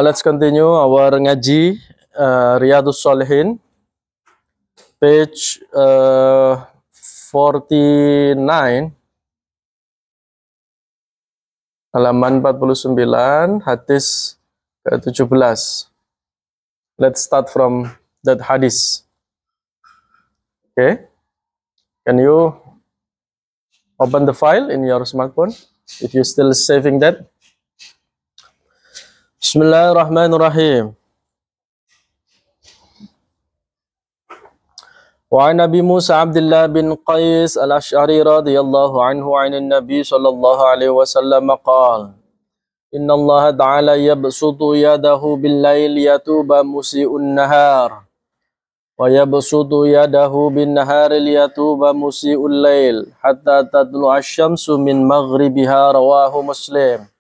Let's continue our ngaji Riyadhus Shalihin, page 49, halaman 49, hadis ke-17. Let's start from that hadis. Okay, can you open the file in your smartphone if you're still saving that? Bismillahirrahmanirrahim. Wa an Abi Musa Abdullah bin Qais al-Ash'ari radhiyallahu anhu 'an an-nabi sallallahu alaihi wasallam qala inna Allah ta'ala yabsutu yadahu bil-lail yatuba musii'un nahar wa yabsutu yadahu bin-nahari liyatuba musii'ul lail hatta tatlu'a asy-syamsu min maghribiha, rawahu Muslim.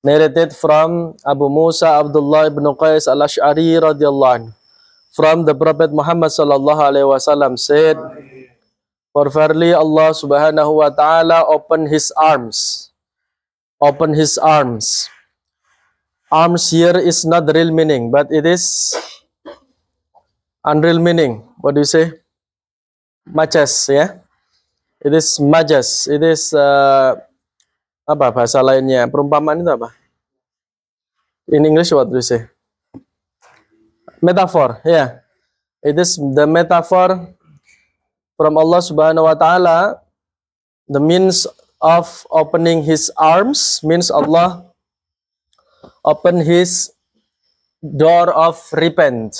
Narrated from Abu Musa Abdullah ibn Qais al-Ash'ari radhiyallahu anhu, from the Prophet Muhammad sallallahu alaihi wasallam said, for verily Allah subhanahu wa ta'ala opened his arms. Open his arms. Arms here is not the real meaning, but it is unreal meaning. What do you say? Majas, ya? It is majas. It is apa bahasa lainnya? Perumpamaan itu apa? In English, what do you say? Metaphor, yeah. It is the metaphor from Allah subhanahu wa ta'ala. The means of opening his arms means Allah open his door of repent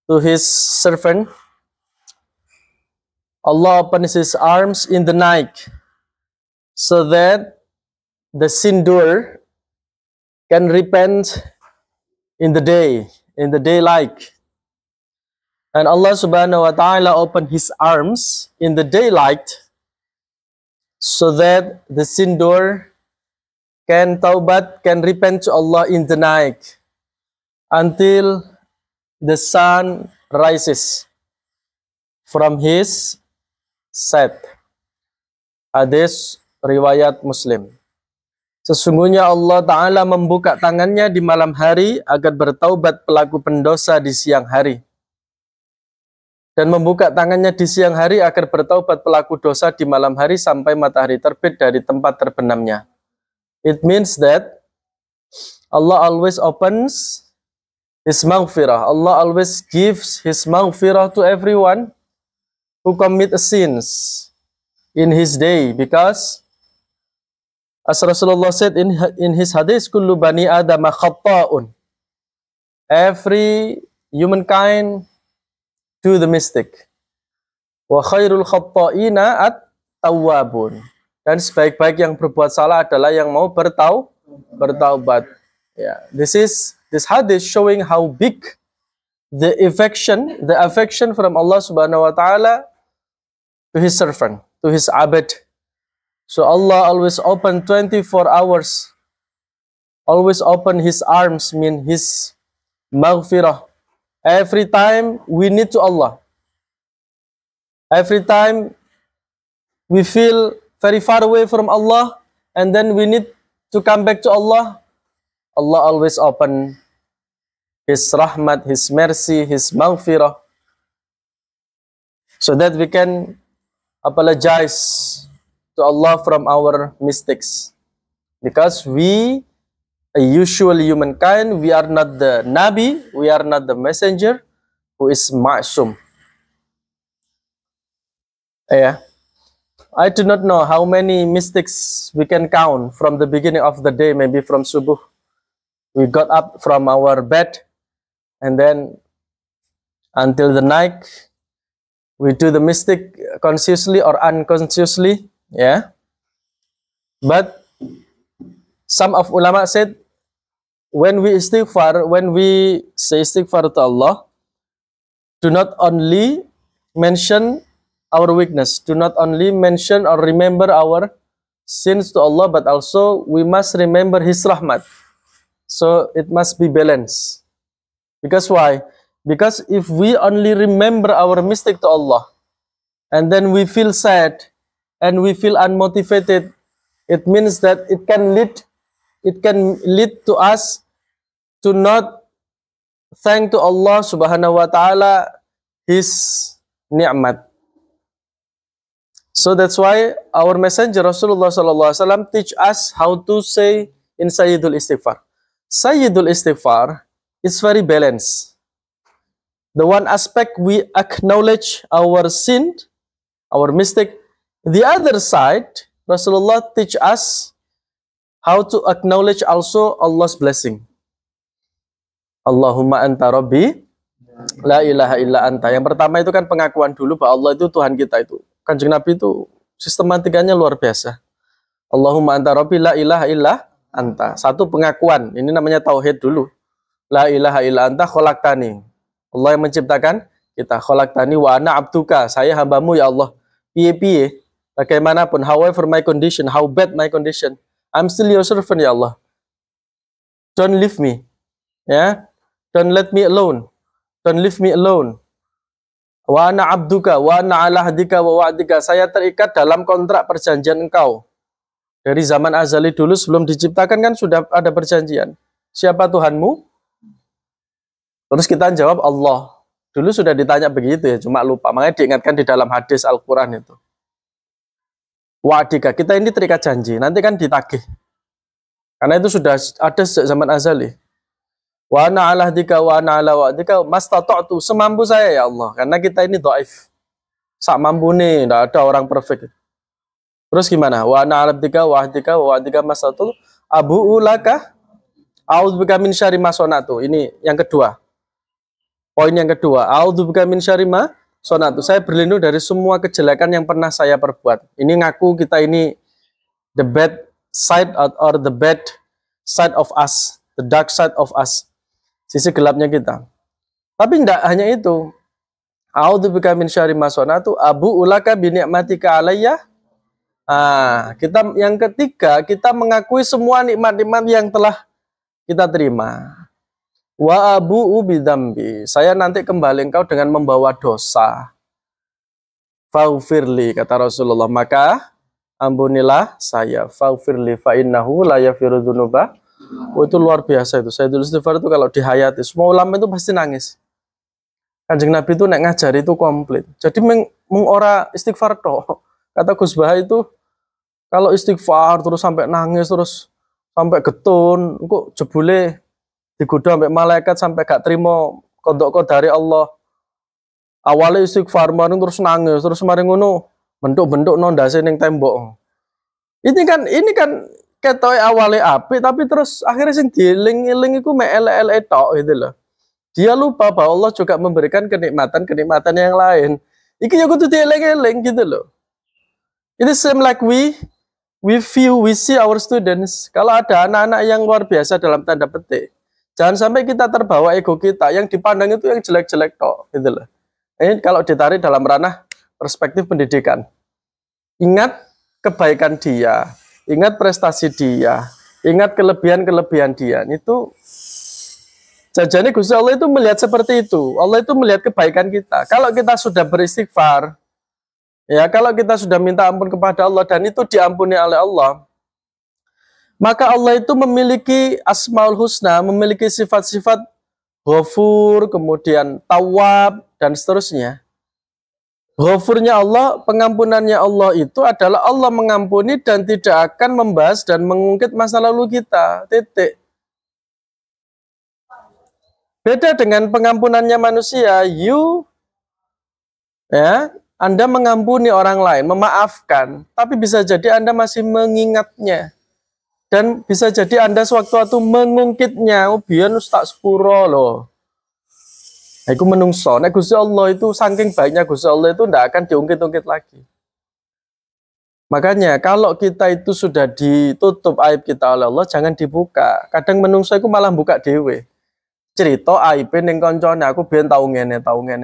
to his servant. Allah opens his arms in the night so that the sin doer can repent in the day, in the daylight. And Allah subhanahu wa ta'ala opened his arms in the daylight so that the sin doer can taubat, can repent to Allah in the night until the sun rises from his set. Hadis riwayat Muslim. Sesungguhnya Allah Ta'ala membuka tangannya di malam hari agar bertaubat pelaku pendosa di siang hari. Dan membuka tangannya di siang hari agar bertaubat pelaku dosa di malam hari sampai matahari terbit dari tempat terbenamnya. It means that Allah always opens his maghfirah. Allah always gives his maghfirah to everyone who commit sins in his day, because as Rasulullah said in his hadith, kullu bani adama khatta'un. Every humankind do the mistake. Wa khairul khatta'ina at-tawwabun. Dan sebaik-baik yang berbuat salah adalah yang mau bertaubat. Yeah. This hadith showing how big the affection from Allah subhanahu wa ta'ala to his servant, to his abd. So Allah always open 24 hours. Always open his arms, mean his maghfirah. Every time we need to Allah. Every time we feel very far away from Allah and then we need to come back to Allah, Allah always open his rahmat, his mercy, his maghfirah, so that we can apologize to Allah from our mistakes. Because we, a usual humankind, we are not the Nabi, we are not the messenger who is ma'sum. Yeah. I do not know how many mistakes we can count from the beginning of the day, maybe from subuh. We got up from our bed and then until the night, we do the mistake consciously or unconsciously. Yeah, but some of ulama said when we say istighfar to Allah, do not only mention our weakness, do not only mention or remember our sins to Allah, but also we must remember his rahmat. So it must be balanced. Because why? Because if we only remember our mistake to Allah, and then we feel sad, and we feel unmotivated, it means that it can lead to us to not thank to Allah subhanahu wa ta'ala His ni'mat. So that's why our messenger Rasulullah sallallahu alaihi wasallam teach us how to say in Sayyidul Istighfar. Sayyidul Istighfar is very balanced. The one aspect we acknowledge our sin, our mistake. The other side, Rasulullah teach us how to acknowledge also Allah's blessing. Allahumma anta rabbi, la ilaha illa anta. Yang pertama itu kan pengakuan dulu bahwa Allah itu Tuhan kita itu. Kanjeng Nabi itu sistematikanya luar biasa. Allahumma anta rabbi, la ilaha illa anta. Satu pengakuan, ini namanya tauhid dulu. La ilaha illa anta khalaqtani. Allah yang menciptakan kita. Khalaqtani wa ana abduka. Saya hambamu ya Allah. Piye-piye, bagaimanapun, however my condition, how bad my condition, I'm still your servant ya Allah. Don't leave me. Ya. Don't let me alone. Don't leave me alone. Wa ana abduka wa ana ala hadika wa wa'dika. Saya terikat dalam kontrak perjanjian engkau. Dari zaman azali dulu sebelum diciptakan kan sudah ada perjanjian. Siapa Tuhanmu? Terus kita jawab Allah. Dulu sudah ditanya begitu ya, cuma lupa. Makanya diingatkan di dalam hadis Al-Quran itu. Wa'dika, kita ini terikat janji. Nanti kan ditagih. Karena itu sudah ada sejak zaman azali. Wa ana ala hadika wa ana ala wa'dika mastata'tu, semampu saya ya Allah. Karena kita ini dhaif. Sak mampu nih, enggak ada orang perfect. Terus gimana? Wa ana ala hadika wa hadika wa wa'dika mastata'tu abu'u laka a'udzubika min syarri ma sonatu. Ini yang kedua. Poin yang kedua, a'udzubika min syarri ma sonatu. Saya berlindung dari semua kejelekan yang pernah saya perbuat. Ini ngaku kita ini the bad side or the bad side of us, the dark side of us. Sisi gelapnya kita. Tapi tidak hanya itu. A'udzubika min syarri ma sonatu abu'u laka bi ni'matika alayya. Kita yang ketiga, kita mengakui semua nikmat-nikmat yang telah kita terima. Wa abu'u bidzambi. Saya nanti kembali engkau dengan membawa dosa. Faghfirli, kata Rasulullah, maka ampunilah saya. Faghfirli fa innahu la yaghfiru dzunuba. Itu luar biasa itu. Sayyidul Istighfar itu kalau dihayati, semua ulama itu pasti nangis. Kanjeng Nabi itu nek ngajari itu komplit. Jadi mengora istighfar toh. Kata Gus Bah itu kalau istighfar terus sampai nangis terus sampai getun, kok jebule digoda sampai malaikat sampai gak terima kodok dari Allah. Awalnya istighfar maring terus nangis, terus maring ngono bentuk-bentuk ndase ning tembok. Ini kan ketoke awalnya apik tapi terus akhirnya sing dieling-eling iku mek elek-elek tok gitu loh. Dia lupa bahwa Allah juga memberikan kenikmatan-kenikmatan yang lain. Iki ya kudu dieling-eling gitu loh. It is same like we see our students. Kalau ada anak-anak yang luar biasa dalam tanda petik, jangan sampai kita terbawa ego kita, yang dipandang itu yang jelek-jelek tok, gitu loh. Ini kalau ditarik dalam ranah perspektif pendidikan. Ingat kebaikan dia, ingat prestasi dia, ingat kelebihan-kelebihan dia. Itu jajane Gusti Allah itu melihat seperti itu. Allah itu melihat kebaikan kita. Kalau kita sudah beristighfar, ya, kalau kita sudah minta ampun kepada Allah dan itu diampuni oleh Allah, maka Allah itu memiliki Asmaul Husna, memiliki sifat-sifat Ghafur, kemudian Tawwab, dan seterusnya. Ghafurnya Allah, pengampunannya Allah itu adalah Allah mengampuni dan tidak akan membahas dan mengungkit masa lalu kita. Titik. Beda dengan pengampunannya manusia, Anda mengampuni orang lain, memaafkan, tapi bisa jadi Anda masih mengingatnya. Dan bisa jadi Anda sewaktu-waktu mengungkitnya, biyen tak sepuro loh. Aku menungso, nek Gusti Allah itu saking baiknya Gusti Allah itu tidak akan diungkit-ungkit lagi. Makanya kalau kita itu sudah ditutup aib kita oleh Allah, jangan dibuka. Kadang menungso itu malah buka dewe. Cerita aib ning koncone, aku biyen tau ngene.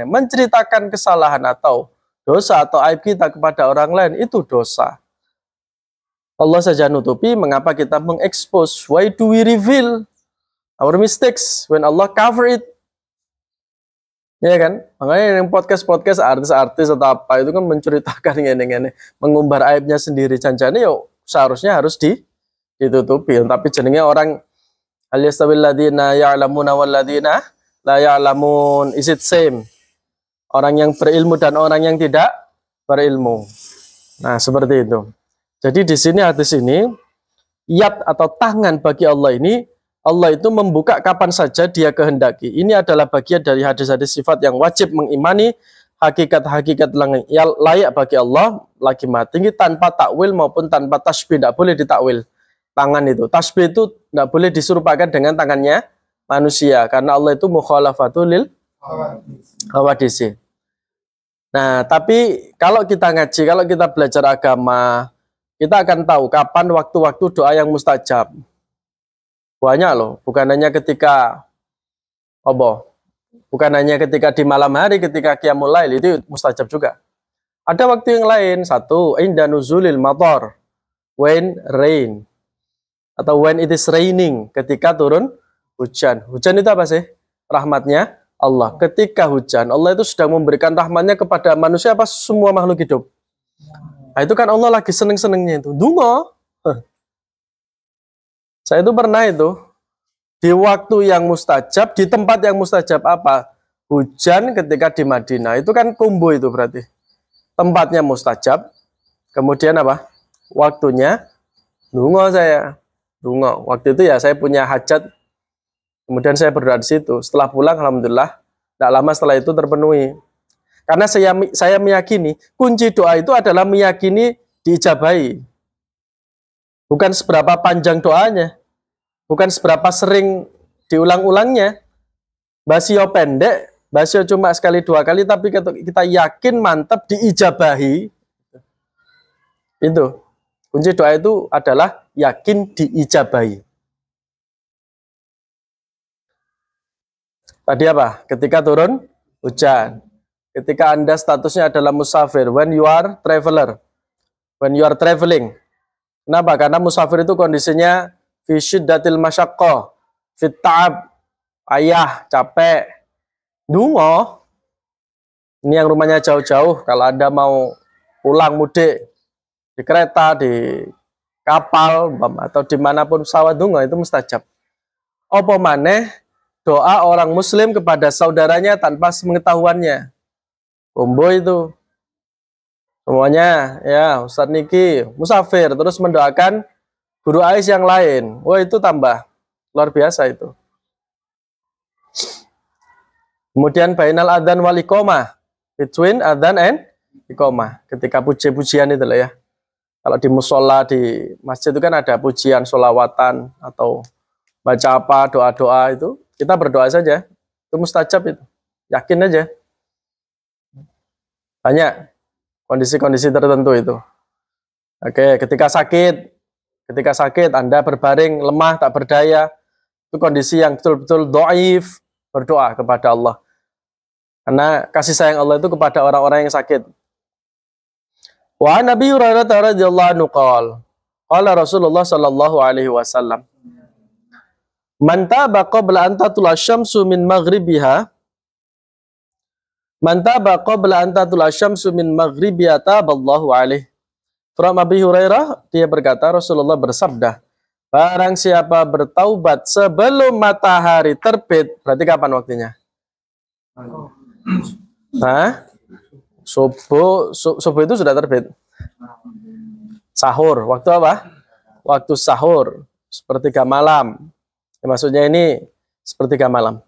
Menceritakan kesalahan atau dosa atau aib kita kepada orang lain itu dosa. Allah saja nutupi, mengapa kita mengekspos? Why do we reveal our mistakes when Allah cover it? Ya kan? Makanya yang podcast-podcast artis-artis atau apa itu kan menceritakan ngene-ngene, mengumbar aibnya sendiri. Janjane yo seharusnya harus ditutupi. Tapi jenenge orang al yastawil ladzina ya'lamuna wal ladzina la ya'lamun. Is it same? Orang yang berilmu dan orang yang tidak berilmu. Nah, seperti itu. Jadi di sini hadis ini yad atau tangan bagi Allah ini, Allah itu membuka kapan saja dia kehendaki. Ini adalah bagian dari hadis-hadis sifat yang wajib mengimani hakikat-hakikat yang layak bagi Allah lagi maha tinggi tanpa takwil maupun tanpa tasbih. Tidak boleh ditakwil tangan itu. Tasbih itu tidak boleh diserupakan dengan tangannya manusia karena Allah itu mukhalafatul lil hawadisi. Nah, tapi kalau kita ngaji, kalau kita belajar agama, kita akan tahu kapan waktu-waktu doa yang mustajab. Banyak loh, bukan hanya ketika bukan hanya ketika di malam hari, ketika qiyamul lail itu mustajab juga. Ada waktu yang lain, satu, inda nuzulil matar, when rain, atau when it is raining, ketika turun hujan. Hujan itu apa sih? Rahmatnya Allah. Ketika hujan, Allah itu sedang memberikan rahmatnya kepada manusia apa semua makhluk hidup. Nah, itu kan Allah lagi seneng-senengnya itu. Dungo. Saya itu pernah itu di waktu yang mustajab, di tempat yang mustajab apa? Hujan ketika di Madinah. Itu kan kumbu itu berarti. Tempatnya mustajab. Kemudian apa? Waktunya dungo saya. Dungo. Waktu itu ya saya punya hajat. Kemudian saya berdoa di situ. Setelah pulang alhamdulillah tidak lama setelah itu terpenuhi. Karena saya meyakini kunci doa itu adalah meyakini diijabahi. Bukan seberapa panjang doanya. Bukan seberapa sering diulang-ulangnya. Basio pendek, basio cuma sekali dua kali, tapi kita yakin mantap diijabahi. Itu. Kunci doa itu adalah yakin diijabahi. Tadi apa? Ketika turun hujan. Ketika Anda statusnya adalah musafir. When you are traveler. When you are traveling. Kenapa? Karena musafir itu kondisinya fi syiddatil masyaqqah, fit ta'ab, ayah, capek. Dungo. Ini yang rumahnya jauh-jauh. Kalau Anda mau pulang mudik di kereta, di kapal, atau dimanapun pesawat, dungo itu mustajab. Apa maneh doa orang muslim kepada saudaranya tanpa sepengetahuannya. Kombo itu. Semuanya, ya Ustadz Niki, musafir, terus mendoakan guru Ais yang lain. Wah, itu tambah luar biasa itu. Kemudian bainal adzan wal iqamah, between adzan and iqamah, ketika puji-pujian itu lah ya. Kalau di musola di masjid itu kan ada pujian sholawatan atau baca apa doa-doa itu, kita berdoa saja. Itu mustajab itu. Yakin aja. Banyak kondisi-kondisi tertentu itu. Oke, ketika sakit Anda berbaring lemah tak berdaya, itu kondisi yang betul-betul dhaif, berdoa kepada Allah. Karena kasih sayang Allah itu kepada orang-orang yang sakit. Wa Nabi Hurairah radhiyallahu anhu qala Rasulullah sallallahu alaihi wasallam, man taba qabla an tatlu'a syamsu min maghribiha, man taba qabla an tatlu'a syamsu min maghribiha taballahu alaihi. From Abi Hurairah, dia berkata, Rasulullah bersabda, barang siapa bertaubat sebelum matahari terbit, berarti kapan waktunya? Hah? Subuh itu sudah terbit. Sahur, waktu apa? Waktu sahur, sepertiga malam. Ya, maksudnya ini sepertiga malam.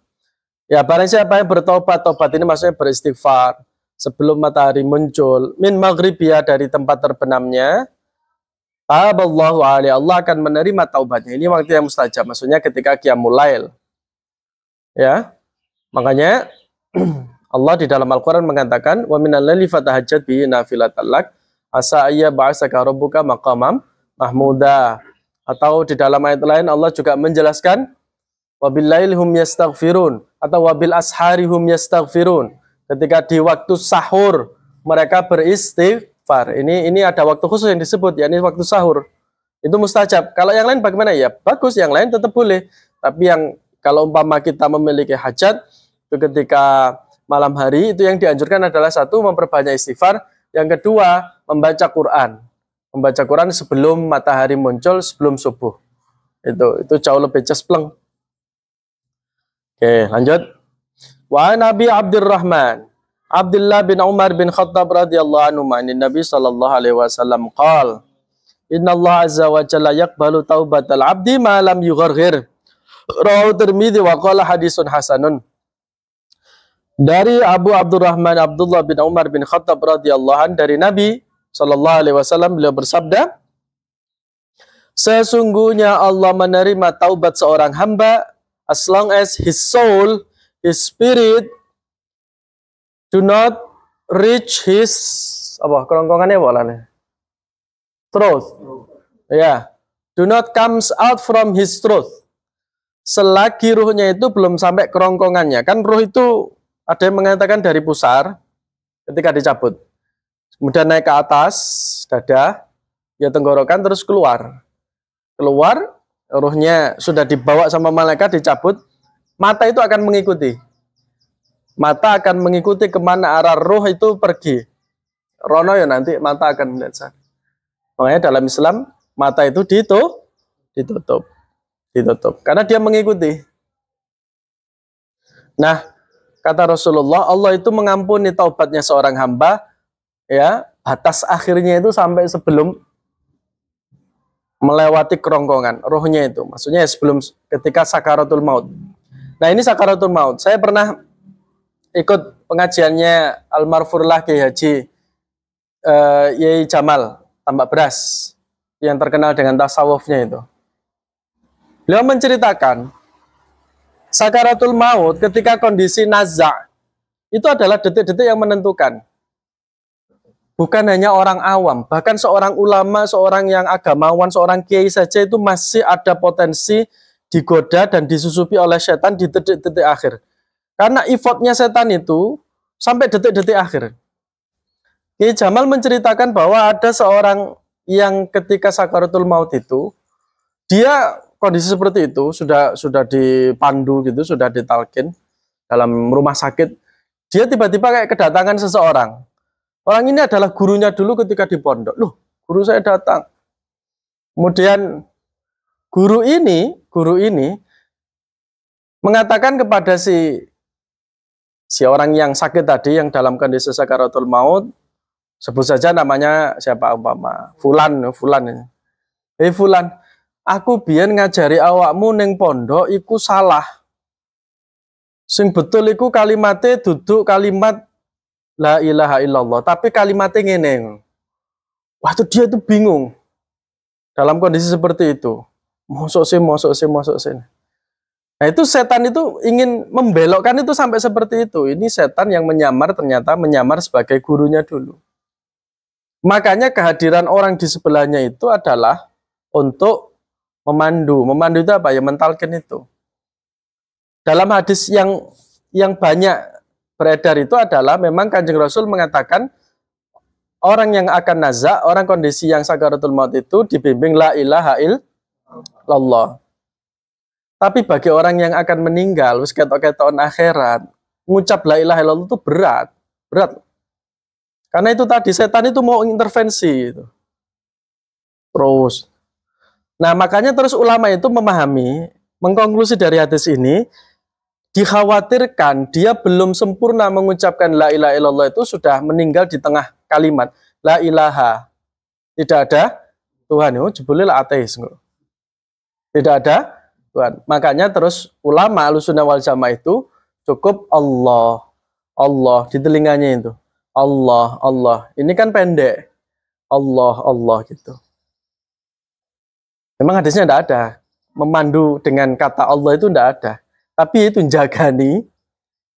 Ya, barang siapa yang bertobat, tobat ini maksudnya beristighfar sebelum matahari muncul, min maghribiyah, dari tempat terbenamnya, taballahu alaihi, Allah akan menerima taubatnya. Ini waktu yang mustajab, maksudnya ketika qiyamul lail. Ya, makanya Allah di dalam Al-Quran mengatakan, wa minal laili fatahajjat bihi nafilatan lak, asa ayya ba'asaka rabbuka maqamam mahmuda. Atau di dalam ayat lain Allah juga menjelaskan, wabil lail hum yastaghfirun, atau wabil ashari hum yastaghfirun. Ketika di waktu sahur mereka beristighfar. Ini ada waktu khusus yang disebut, yakni waktu sahur. Itu mustajab. Kalau yang lain bagaimana? Ya bagus, yang lain tetap boleh. Tapi yang kalau umpama kita memiliki hajat, itu ketika malam hari, itu yang dianjurkan adalah satu, memperbanyak istighfar, yang kedua, membaca Quran. Membaca Quran sebelum matahari muncul, sebelum subuh. Itu jauh lebih cespleng. Oke, lanjut. Wa Nabi Abdurrahman Abdullah bin Umar bin Khattab radhiyallahu anhu manin Nabi sallallahu alaihi wasallam qala Inna Allah azza wa jalla yaqbalu taubatal abdi ma lam yugharghir. Rawahu Tirmidzi wa qala hadisun hasanun. Dari Abu Abdurrahman Abdullah bin Umar bin Khattab radhiyallahu anhu dari Nabi sallallahu alaihi wasallam, beliau bersabda, sesungguhnya Allah menerima taubat seorang hamba as long as his soul, his spirit do not reach his kerongkongannya boleh truth. Ya, do not comes out from his truth. Selagi ruhnya itu belum sampai kerongkongannya. Kan ruh itu ada yang mengatakan dari pusar ketika dicabut. Kemudian naik ke atas dada, ya tenggorokan, terus keluar. Keluar, ruhnya sudah dibawa sama malaikat, dicabut, mata itu akan mengikuti. Mata akan mengikuti kemana arah ruh itu pergi. Rono ya nanti mata akan melihat sana. Makanya dalam Islam mata itu ditutup. Karena dia mengikuti. Nah, kata Rasulullah, Allah itu mengampuni taubatnya seorang hamba, ya, batas akhirnya itu sampai sebelum melewati kerongkongan rohnya itu. Maksudnya sebelum ketika sakaratul maut. Nah, ini sakaratul maut. Saya pernah ikut pengajiannya almarfurlah Kiai Haji Yai Jamal Tambak Beras yang terkenal dengan tasawufnya itu. Beliau menceritakan sakaratul maut ketika kondisi naza' itu adalah detik-detik yang menentukan. Bukan hanya orang awam, bahkan seorang ulama, seorang yang agamawan, seorang kiai saja itu masih ada potensi digoda dan disusupi oleh setan di detik-detik akhir. Karena effortnya setan itu sampai detik-detik akhir. Kiai Jamal menceritakan bahwa ada seorang yang ketika sakaratul maut itu, dia kondisi seperti itu, sudah dipandu gitu, sudah ditalkin dalam rumah sakit. Dia tiba-tiba kayak kedatangan seseorang. Orang ini adalah gurunya dulu ketika di pondok. Loh, guru saya datang. Kemudian guru ini mengatakan kepada si orang yang sakit tadi, yang dalam kondisi sakaratul maut, sebut saja namanya siapa umpama, Fulan. Hei Fulan, aku biyen ngajari awakmu ning pondok iku salah. Sing betul iku kalimatnya duduk kalimat la ilaha illallah, tapi kalimatnya ngene. Waktu dia tuh bingung. Dalam kondisi seperti itu. Mosok sih. Nah, itu setan itu ingin membelokkan itu sampai seperti itu. Ini setan yang ternyata menyamar sebagai gurunya dulu. Makanya kehadiran orang di sebelahnya itu adalah untuk memandu. Memandu itu apa ya? Mentalkin itu. Dalam hadis yang banyak beredar itu adalah memang Kanjeng Rasul mengatakan orang yang akan naza, orang kondisi yang sakaratul maut itu dibimbing la ilaha illallah. Tapi bagi orang yang akan meninggal, wis ketok-ketokan akhirat, ngucap la ilaha illallah itu berat. Karena itu tadi setan itu mau intervensi itu. Terus. Nah, makanya terus ulama itu memahami, mengkonklusi dari hadis ini, dikhawatirkan dia belum sempurna mengucapkan la ilaha illallah itu sudah meninggal di tengah kalimat la ilaha. Tidak ada Tuhan. Jebule lah ateis. Tidak ada Tuhan. Makanya terus ulama Ahlussunnah wal Jamaah itu cukup Allah di telinganya itu. Allah. Ini kan pendek. Allah gitu. Memang hadisnya tidak ada. Memandu dengan kata Allah itu tidak ada. Tapi itu jagani,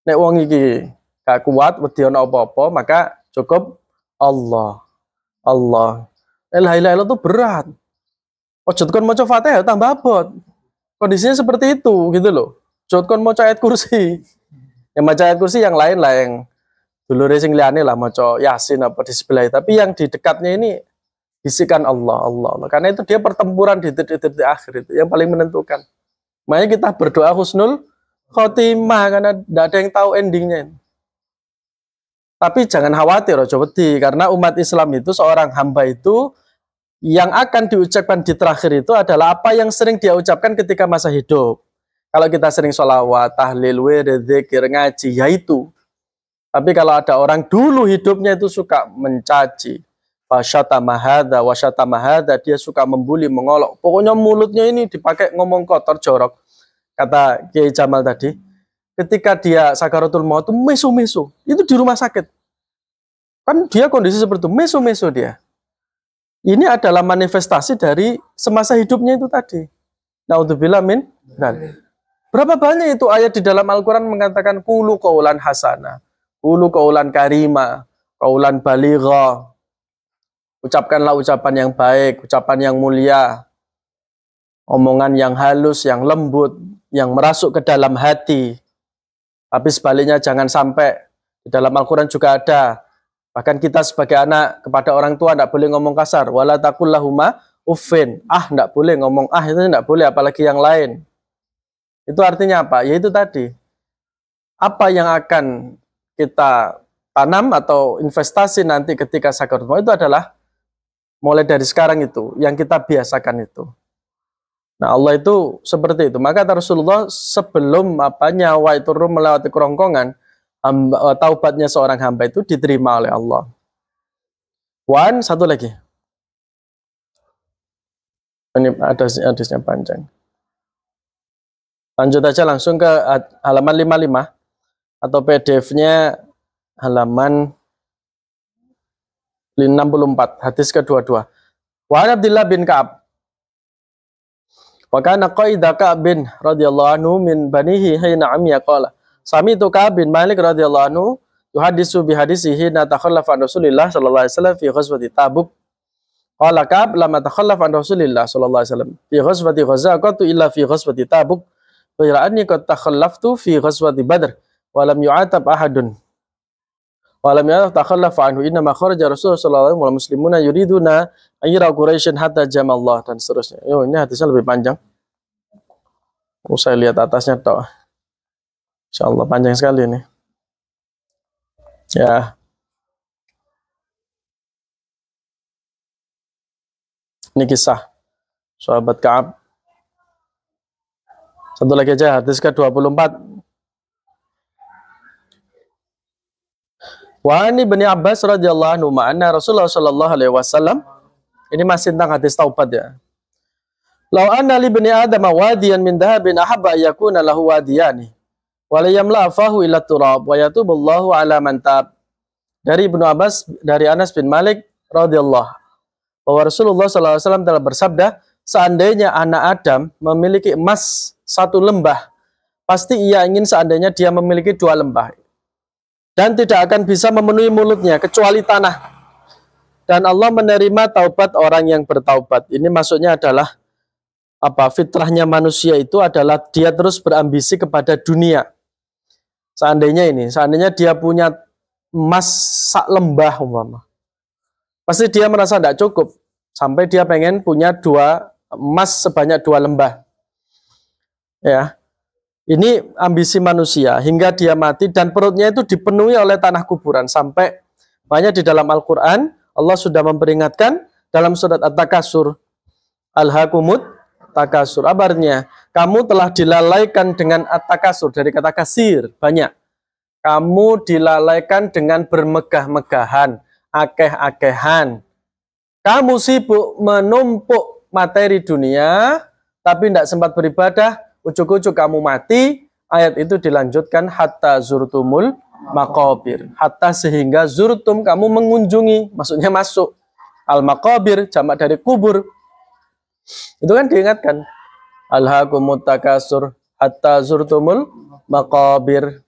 nek wong iki gak kuat, wedi ana apa-apa, maka cukup Allah. La ilaha illallah itu berat. Ojo kon maca Fatihah tambah abot. Kondisinya seperti itu gitu loh. Ojo kon maca ayat kursi. Yang maca ayat kursi yang lain lah, yang dulure sing liyane lah maca Yasin apa di sebelah. Tapi yang di dekatnya ini bisikan Allah. Karena itu dia pertempuran di titik-titik akhir itu yang paling menentukan. Makanya kita berdoa husnul khotimah karena tidak ada yang tahu endingnya. Tapi jangan khawatir, ojo wedi, karena umat Islam itu seorang hamba itu yang akan diucapkan di terakhir itu adalah apa yang sering dia ucapkan ketika masa hidup. Kalau kita sering sholawat, tahlil, wirid, dzikir, ngaji, ya itu. Tapi kalau ada orang dulu hidupnya itu suka mencaci, wasyatama hadza wasyatama hadza, dia suka membuli, mengolok. Pokoknya mulutnya ini dipakai ngomong kotor, jorok. Kata Kiai Jamal tadi, ketika dia sakaratul maut itu meso-meso, itu di rumah sakit. Kan dia kondisi seperti itu, meso-meso dia. Ini adalah manifestasi dari semasa hidupnya itu tadi. Naudzubillah min dzalik. Berapa banyak itu ayat di dalam Al-Quran mengatakan qulu qaulan hasana, qulu qaulan karima, qaulan baligha. Ucapkanlah ucapan yang baik, ucapan yang mulia, omongan yang halus, yang lembut, yang merasuk ke dalam hati. Tapi sebaliknya jangan sampai, di dalam Al-Quran juga ada, bahkan kita sebagai anak kepada orang tua tidak boleh ngomong kasar. Wala taqul lahuma uffin. Tidak boleh ngomong itu tidak boleh, apalagi yang lain. Itu artinya apa? Yaitu tadi, apa yang akan kita tanam atau investasi nanti ketika sakaratul maut itu adalah mulai dari sekarang itu, yang kita biasakan itu. Nah, Allah itu seperti itu. Maka Rasulullah sebelum nyawa itu melewati kerongkongan, taubatnya seorang hamba itu diterima oleh Allah. Satu lagi. Ini hadisnya panjang. Lanjut aja langsung ke halaman 55 atau PDF-nya halaman 64, hadis kedua-dua. Wa Abdullah bin Ka'ab. Wa kana qaida Ka'ab bin radhiyallahu anhu min banihi hina amiya qala. Sami'tu Ka'ab bin Malik radhiyallahu anhu yuhaddisu bi hadisihi na takhallafa an Rasulillah sallallahu alaihi wasallam fi ghazwati Tabuk. Qala Ka'ab lam takhallaf an Rasulillah sallallahu alaihi wasallam fi ghazwati Ghazaqatu illa fi ghazwati Tabuk. Ghayra anni qad takhallaftu fi ghazwati Badr wa lam yu'atab ahadun. Wa lam yatakhallafa anhu inna ma kharaja Rasulullah sallallahu alaihi wasallam muslimuna yuriduna ayra Quraisyin hatta jamallah, dan seterusnya. Ini hadisnya lebih panjang. Saya lihat atasnya toh. Insyaallah panjang sekali ini. Ya. Ini kisah sahabat Ka'ab. Satu lagi aja, hadis ke-24. Wa ani bin Abbas radhiyallahu anhu ma'anna Rasulullah sallallahu alaihi wasallam. Ini masih tentang hadis taubat ya. Lau anna li bani Adam wadiyan min dhahabin ahabba yakuna lahu wadiyani wa la yamla fahu illa turab wa yatubullahu ala man tab. Dari Ibnu Abbas, dari Anas bin Malik radhiyallahu bahwa Rasulullah sallallahu alaihi wasallam telah bersabda, seandainya anak Adam memiliki emas satu lembah, pasti ia ingin seandainya dia memiliki dua lembah, dan tidak akan bisa memenuhi mulutnya kecuali tanah. Dan Allah menerima taubat orang yang bertaubat. Ini maksudnya adalah apa? Fitrahnya manusia itu adalah dia terus berambisi kepada dunia. Seandainya dia punya emas sak lembah umpama, pasti dia merasa tidak cukup sampai dia pengen punya dua emas sebanyak dua lembah. Ya, ini ambisi manusia hingga dia mati dan perutnya itu dipenuhi oleh tanah kuburan. Sampai banyak di dalam Al-Quran Allah sudah memperingatkan dalam surat At-Takasur, Alhaakumut Takasur. Kabarnya kamu telah dilalaikan dengan At-Takasur, dari kata kasir, banyak. Kamu dilalaikan dengan bermegah-megahan, akeh-akehan. Kamu sibuk menumpuk materi dunia, tapi tidak sempat beribadah. Ujuk-ujuk kamu mati. Ayat itu dilanjutkan hatta zurtumul maqabir, hatta sehingga zurtum kamu mengunjungi, maksudnya masuk. Al maqabir jamak dari kubur. Itu kan diingatkan. Alhaakumut takasur hatta zurtumul maqabir.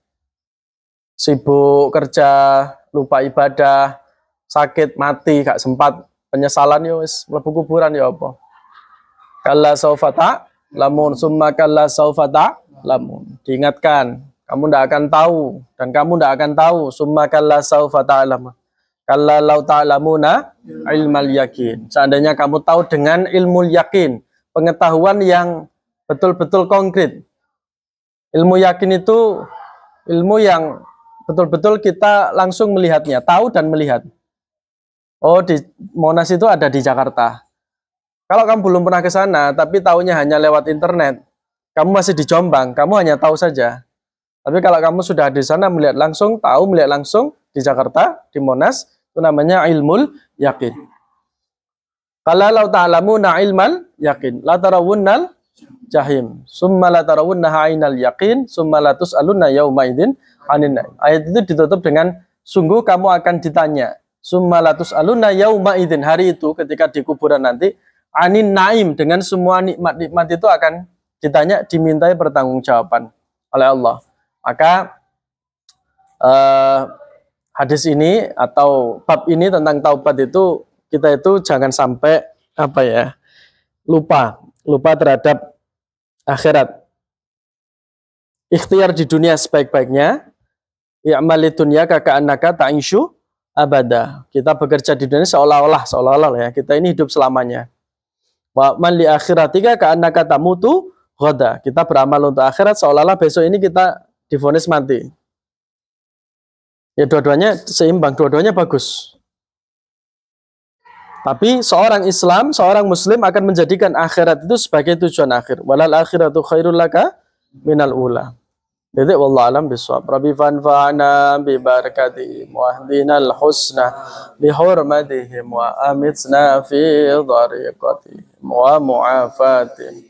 Sibuk kerja, lupa ibadah, sakit, mati, gak sempat, penyesalan ya wis mlebu kuburan ya apa. Kalla saufata lamun summa kalla saufata lamun. Diingatkan, kamu tidak akan tahu dan kamu tidak akan tahu. Summa kalla saufa ta'lamun. Kalla law ta'lamuna ilmal yakin. Seandainya kamu tahu dengan ilmu yakin, pengetahuan yang betul-betul konkret. Ilmu yakin itu ilmu yang betul-betul kita langsung melihatnya, tahu dan melihat. Oh, di Monas itu ada di Jakarta. Kalau kamu belum pernah ke sana, tapi tahunya hanya lewat internet, kamu masih di Jombang, kamu hanya tahu saja. Tapi kalau kamu sudah di sana melihat langsung, tahu melihat langsung di Jakarta, di Monas, itu namanya ilmul yakin. Qala law ta'lamuna ilmal yakin, la tarawunnal jahim, summa la tarawunnaha ainal yaqin, summa la tus'alunna yauma idzin 'anin na'im. Ayat itu ditutup dengan sungguh kamu akan ditanya, summa la tus'alunna yauma idzin, hari itu ketika di kuburan nanti, 'anin na'im, dengan semua nikmat-nikmat itu akan ditanya, dimintai pertanggungjawaban oleh Allah. Maka hadis ini atau bab ini tentang taubat itu, kita itu jangan sampai lupa terhadap akhirat. Ikhtiar di dunia sebaik-baiknya, i'mali dunya ka'annaka ta'ishu abada. Kita bekerja di dunia seolah-olah ya, kita ini hidup selamanya. Wa man li akhiratika ka'annaka tamutu ghada. Kita beramal untuk akhirat seolah-olah besok ini kita divonis mati. Ya, dua-duanya seimbang, dua-duanya bagus. Tapi seorang Islam, seorang Muslim akan menjadikan akhirat itu sebagai tujuan akhir. Walal akhiratu khairul laka minal ula. Jadi wallahu alam bisawab. Rabbi fanfa'na bi barakatihim wa hdinal husna bi hurmatihim wa amitna fi dhariqatihim wa mu'afatihim